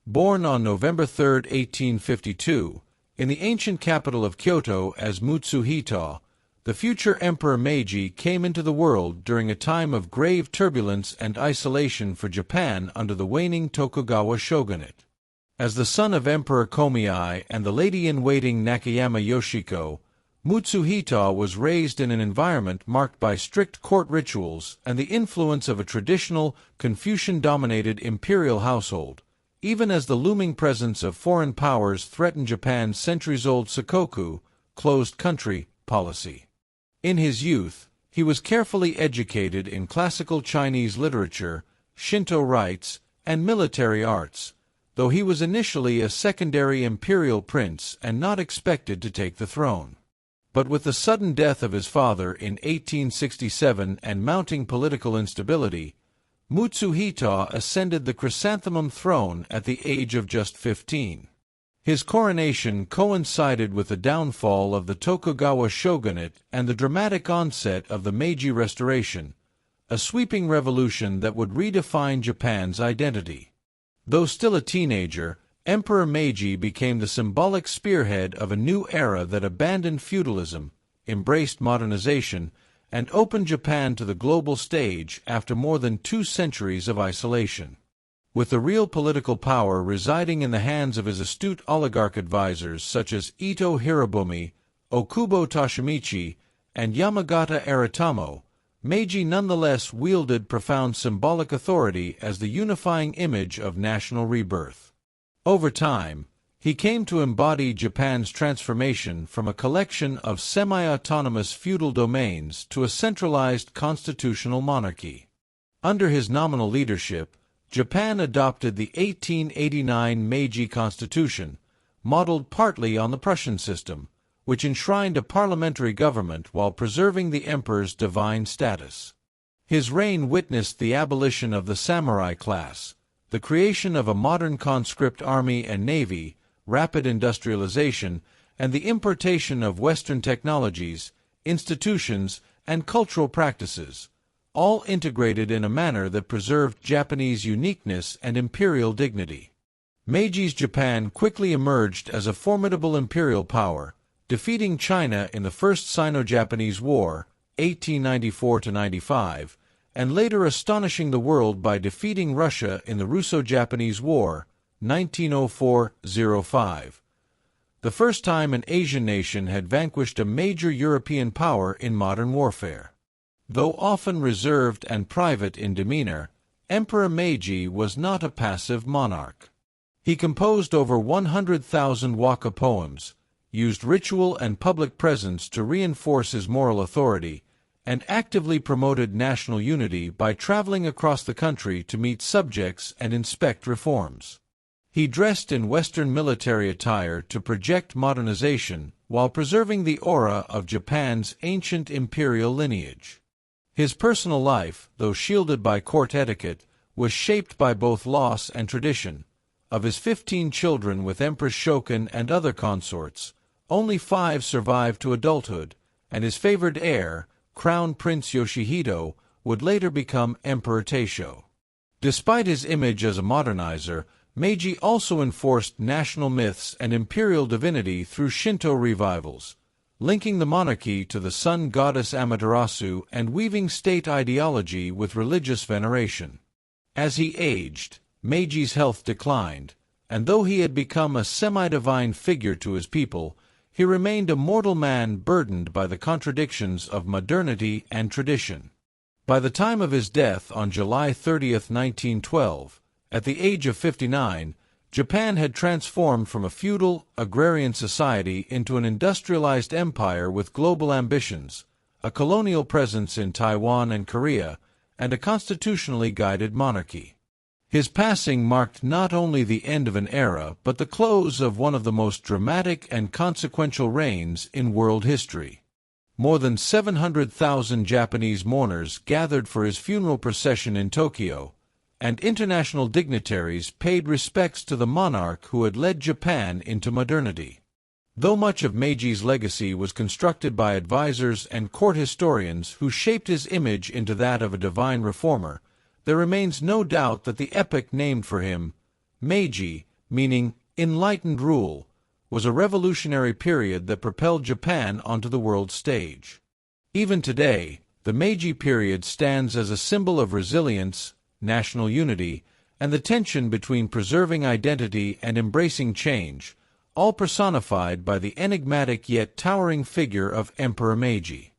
Born on November 3, 1852, in the ancient capital of Kyoto as Mutsuhito, the future Emperor Meiji came into the world during a time of grave turbulence and isolation for Japan under the waning Tokugawa shogunate. As the son of Emperor Komeei and the lady-in-waiting Nakayama Yoshiko, Mutsuhito was raised in an environment marked by strict court rituals and the influence of a traditional, Confucian-dominated imperial household, even as the looming presence of foreign powers threatened Japan's centuries-old sakoku, closed country, policy. In his youth, he was carefully educated in classical Chinese literature, Shinto rites, and military arts, though he was initially a secondary imperial prince and not expected to take the throne. But with the sudden death of his father in 1867 and mounting political instability, Mutsuhito ascended the chrysanthemum throne at the age of just 15. His coronation coincided with the downfall of the Tokugawa shogunate and the dramatic onset of the Meiji Restoration, a sweeping revolution that would redefine Japan's identity. Though still a teenager, Emperor Meiji became the symbolic spearhead of a new era that abandoned feudalism, embraced modernization, and opened Japan to the global stage after more than 2 centuries of isolation. With the real political power residing in the hands of his astute oligarch advisors such as Ito Hirobumi, Okubo Toshimichi, and Yamagata Aratamo, Meiji nonetheless wielded profound symbolic authority as the unifying image of national rebirth. Over time, he came to embody Japan's transformation from a collection of semi-autonomous feudal domains to a centralized constitutional monarchy. Under his nominal leadership, Japan adopted the 1889 Meiji Constitution, modeled partly on the Prussian system, which enshrined a parliamentary government while preserving the emperor's divine status. His reign witnessed the abolition of the samurai class, the creation of a modern conscript army and navy, rapid industrialization, and the importation of Western technologies, institutions, and cultural practices, all integrated in a manner that preserved Japanese uniqueness and imperial dignity. Meiji's Japan quickly emerged as a formidable imperial power, defeating China in the First Sino-Japanese War, 1894–95, and later astonishing the world by defeating Russia in the Russo-Japanese War, 1904–05. The first time an Asian nation had vanquished a major European power in modern warfare. Though often reserved and private in demeanor, Emperor Meiji was not a passive monarch. He composed over 100,000 waka poems, used ritual and public presence to reinforce his moral authority, and actively promoted national unity by traveling across the country to meet subjects and inspect reforms. He dressed in Western military attire to project modernization while preserving the aura of Japan's ancient imperial lineage. His personal life, though shielded by court etiquette, was shaped by both loss and tradition. Of his 15 children with Empress Shokan and other consorts, only 5 survived to adulthood, and his favored heir, Crown Prince Yoshihito, would later become Emperor Taisho. Despite his image as a modernizer, Meiji also enforced national myths and imperial divinity through Shinto revivals, linking the monarchy to the sun goddess Amaterasu and weaving state ideology with religious veneration. As he aged, Meiji's health declined, and though he had become a semi-divine figure to his people, he remained a mortal man burdened by the contradictions of modernity and tradition. By the time of his death on July 30, 1912, at the age of 59, Japan had transformed from a feudal, agrarian society into an industrialized empire with global ambitions, a colonial presence in Taiwan and Korea, and a constitutionally guided monarchy. His passing marked not only the end of an era but the close of one of the most dramatic and consequential reigns in world history. More than 700,000 Japanese mourners gathered for his funeral procession in Tokyo, and international dignitaries paid respects to the monarch who had led Japan into modernity. Though much of Meiji's legacy was constructed by advisors and court historians who shaped his image into that of a divine reformer, there remains no doubt that the epoch named for him, Meiji, meaning enlightened rule, was a revolutionary period that propelled Japan onto the world stage. Even today, the Meiji period stands as a symbol of resilience, national unity, and the tension between preserving identity and embracing change, all personified by the enigmatic yet towering figure of Emperor Meiji.